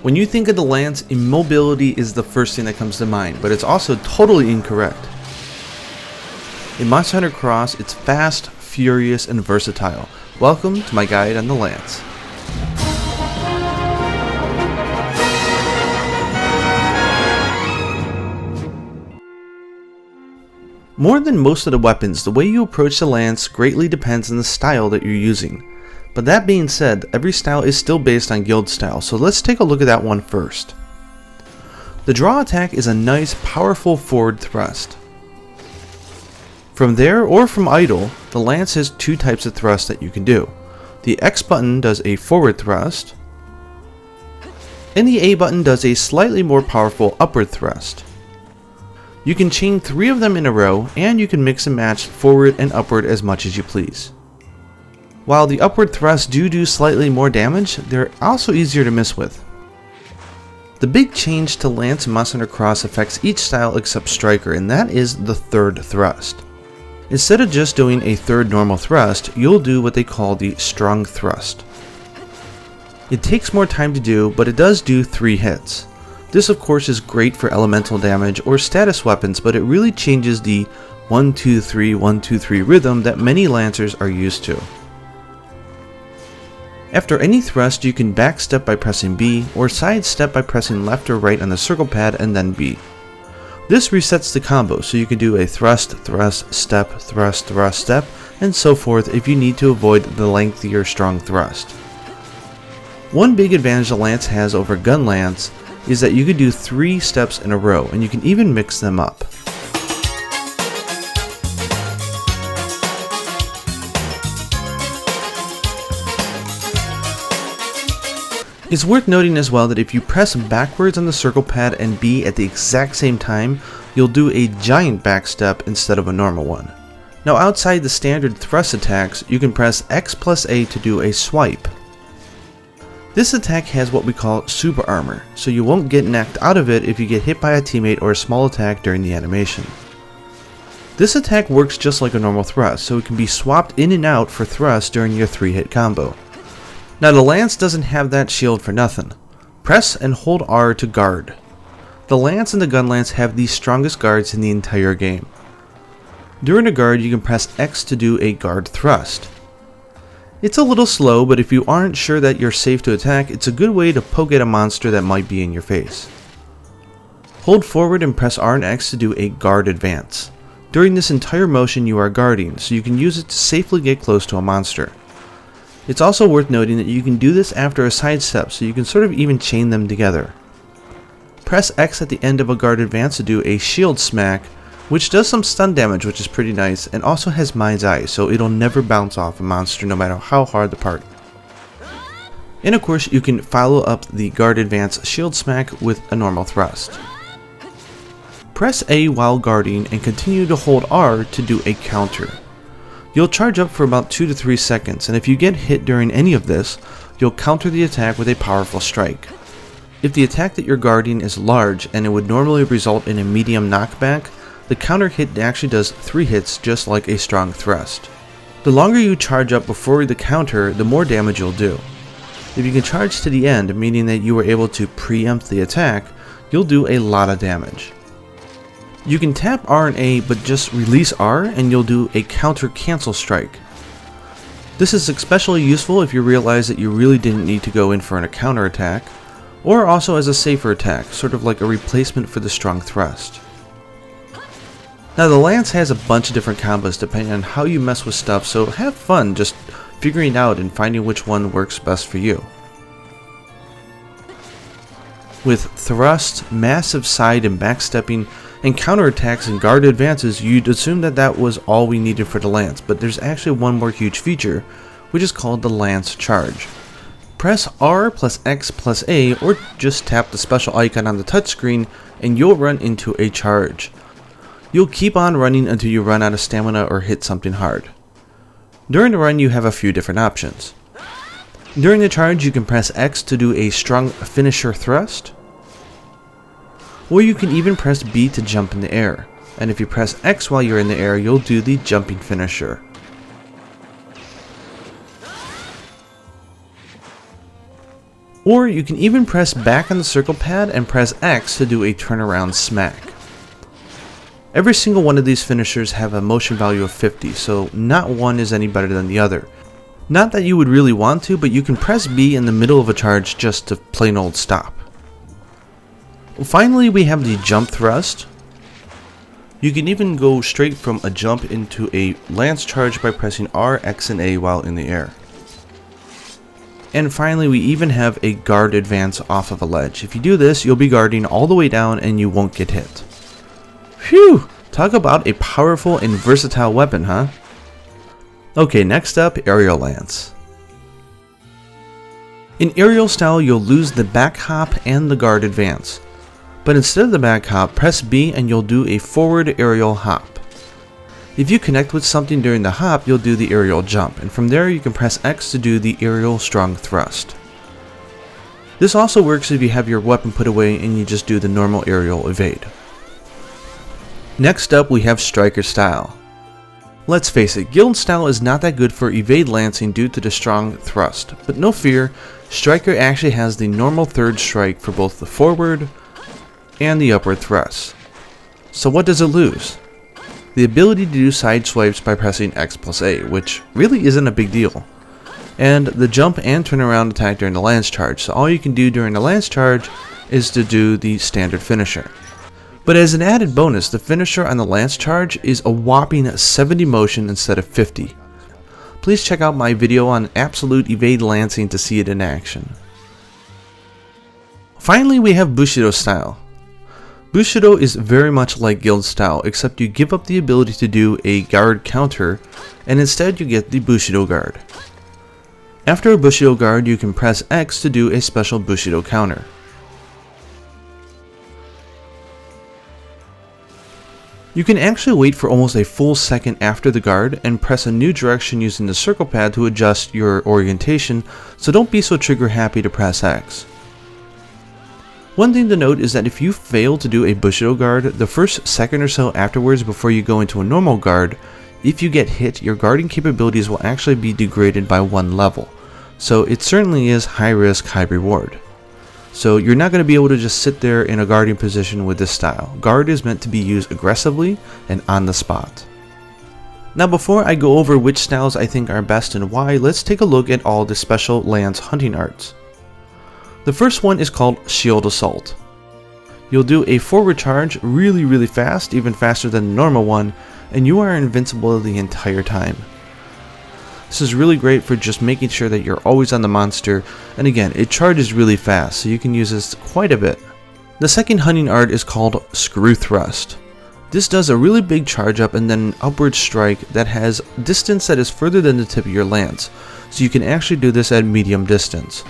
When you think of the lance, immobility is the first thing that comes to mind, but it's also totally incorrect. In Monster Hunter Cross, it's fast, furious, and versatile. Welcome to my guide on the lance. More than most of the weapons, the way you approach the lance greatly depends on the style that you're using. But that being said, every style is still based on guild style, so let's take a look at that one first. The draw attack is a nice, powerful forward thrust. From there, or from idle, the lance has two types of thrust that you can do. The X button does a forward thrust, and the A button does a slightly more powerful upward thrust. You can chain 3 of them in a row, and you can mix and match forward and upward as much as you please. While the upward thrusts do slightly more damage, they're also easier to miss with. The big change to Lance and Monster Hunter Cross affects each style except Striker, and that is the third thrust. Instead of just doing a third normal thrust, you'll do what they call the strong thrust. It takes more time to do, but it does do 3 hits. This of course is great for elemental damage or status weapons, but it really changes the 1-2-3, 1-2-3 rhythm that many Lancers are used to. After any thrust, you can backstep by pressing B, or sidestep by pressing left or right on the circle pad and then B. This resets the combo, so you can do a thrust, thrust, step, thrust, thrust, step, and so forth if you need to avoid the lengthier strong thrust. One big advantage the Lance has over Gun Lance is that you can do 3 steps in a row, and you can even mix them up. It's worth noting as well that if you press backwards on the circle pad and B at the exact same time, you'll do a giant backstep instead of a normal one. Now outside the standard thrust attacks, you can press X plus A to do a swipe. This attack has what we call super armor, so you won't get knocked out of it if you get hit by a teammate or a small attack during the animation. This attack works just like a normal thrust, so it can be swapped in and out for thrust during your 3-hit combo. Now the Lance doesn't have that shield for nothing. Press and hold R to guard. The Lance and the Gun Lance have the strongest guards in the entire game. During a guard, you can press X to do a guard thrust. It's a little slow, but if you aren't sure that you're safe to attack, it's a good way to poke at a monster that might be in your face. Hold forward and press R and X to do a guard advance. During this entire motion you are guarding, so you can use it to safely get close to a monster. It's also worth noting that you can do this after a sidestep, so you can sort of even chain them together. Press X at the end of a guard advance to do a shield smack, which does some stun damage, which is pretty nice, and also has Mind's Eye, so it'll never bounce off a monster no matter how hard the part. And of course you can follow up the guard advance shield smack with a normal thrust. Press A while guarding and continue to hold R to do a counter. You'll charge up for about 2 to 3 seconds, and if you get hit during any of this, you'll counter the attack with a powerful strike. If the attack that you're guarding is large and it would normally result in a medium knockback, the counter hit actually does 3 hits just like a strong thrust. The longer you charge up before the counter, the more damage you'll do. If you can charge to the end, meaning that you were able to preempt the attack, you'll do a lot of damage. You can tap R and A, but just release R and you'll do a counter cancel strike. This is especially useful if you realize that you really didn't need to go in for a counter attack, or also as a safer attack, sort of like a replacement for the strong thrust. Now the Lance has a bunch of different combos depending on how you mess with stuff, so have fun just figuring out and finding which one works best for you. With thrust, massive side and backstepping, and counterattacks and guard advances, you'd assume that that was all we needed for the Lance, but there's actually one more huge feature, which is called the Lance Charge. Press R plus X plus A, or just tap the special icon on the touchscreen, and you'll run into a charge. You'll keep on running until you run out of stamina or hit something hard. During the run you have a few different options. During the charge you can press X to do a strong finisher thrust, or you can even press B to jump in the air, and if you press X while you're in the air, you'll do the jumping finisher. Or you can even press back on the circle pad and press X to do a turnaround smack. Every single one of these finishers have a motion value of 50, so not one is any better than the other. Not that you would really want to, but you can press B in the middle of a charge just to plain old stop. Finally, we have the jump thrust. You can even go straight from a jump into a lance charge by pressing R, X, and A while in the air. And finally, we even have a guard advance off of a ledge. If you do this, you'll be guarding all the way down and you won't get hit. Phew! Talk about a powerful and versatile weapon, huh? Okay, next up, aerial lance. In aerial style, you'll lose the back hop and the guard advance. But instead of the back hop, press B and you'll do a forward aerial hop. If you connect with something during the hop, you'll do the aerial jump, and from there you can press X to do the aerial strong thrust. This also works if you have your weapon put away and you just do the normal aerial evade. Next up, we have striker style. Let's face it, guild style is not that good for evade lancing due to the strong thrust, but no fear, striker actually has the normal third strike for both the forward and the upward thrust. So what does it lose? The ability to do side swipes by pressing X plus A, which really isn't a big deal. And the jump and turnaround attack during the lance charge, so all you can do during the lance charge is to do the standard finisher. But as an added bonus, the finisher on the lance charge is a whopping 70 motion instead of 50. Please check out my video on absolute evade lancing to see it in action. Finally, we have Bushido style. Bushido is very much like guild style, except you give up the ability to do a guard counter, and instead you get the Bushido guard. After a Bushido guard, you can press X to do a special Bushido counter. You can actually wait for almost a full second after the guard and press a new direction using the circle pad to adjust your orientation, so don't be so trigger happy to press X. One thing to note is that if you fail to do a Bushido guard, the first second or so afterwards before you go into a normal guard, if you get hit, your guarding capabilities will actually be degraded by 1 level. So it certainly is high risk, high reward. So you're not going to be able to just sit there in a guarding position with this style. Guard is meant to be used aggressively and on the spot. Now before I go over which styles I think are best and why, let's take a look at all the special lance hunting arts. The first one is called Shield Assault. You'll do a forward charge really fast, even faster than the normal one, and you are invincible the entire time. This is really great for just making sure that you're always on the monster, and again, it charges really fast, so you can use this quite a bit. The second hunting art is called Screw Thrust. This does a really big charge up and then an upward strike that has distance that is further than the tip of your lance, so you can actually do this at medium distance.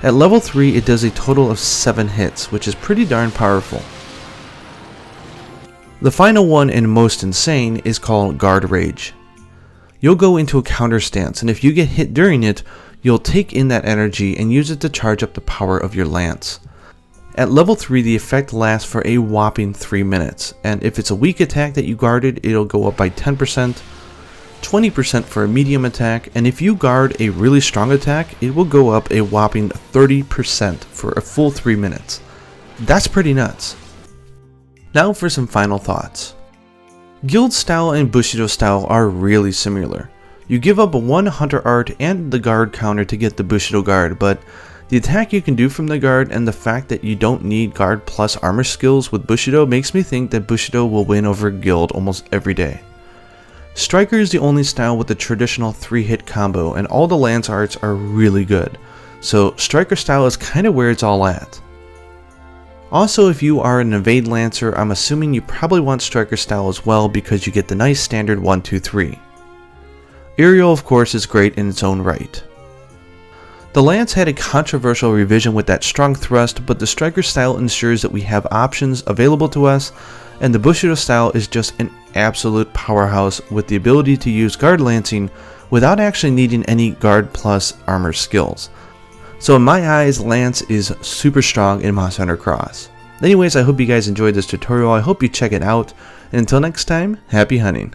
At level 3, it does a total of 7 hits, which is pretty darn powerful. The final one and most insane is called Guard Rage. You'll go into a counter stance, and if you get hit during it, you'll take in that energy and use it to charge up the power of your lance. At level 3, the effect lasts for a whopping 3 minutes, and if it's a weak attack that you guarded, it'll go up by 10%, 20% for a medium attack, and if you guard a really strong attack, it will go up a whopping 30% for a full 3 minutes. That's pretty nuts. Now for some final thoughts. Guild style and Bushido style are really similar. You give up one hunter art and the guard counter to get the Bushido guard, but the attack you can do from the guard and the fact that you don't need guard plus armor skills with Bushido makes me think that Bushido will win over guild almost every day. Striker is the only style with the traditional 3-hit combo, and all the lance arts are really good, so Striker style is kinda where it's all at. Also, if you are an evade lancer, I'm assuming you probably want Striker style as well because you get the nice standard 1, 2, 3. Aerial of course is great in its own right. The lance had a controversial revision with that strong thrust, but the Striker style ensures that we have options available to us, and the Bushido style is just an absolute powerhouse with the ability to use guard lancing without actually needing any guard plus armor skills. So in my eyes, Lance is super strong in Monster Hunter Cross. Anyways, I hope you guys enjoyed this tutorial. I hope you check it out, and until next time, happy hunting.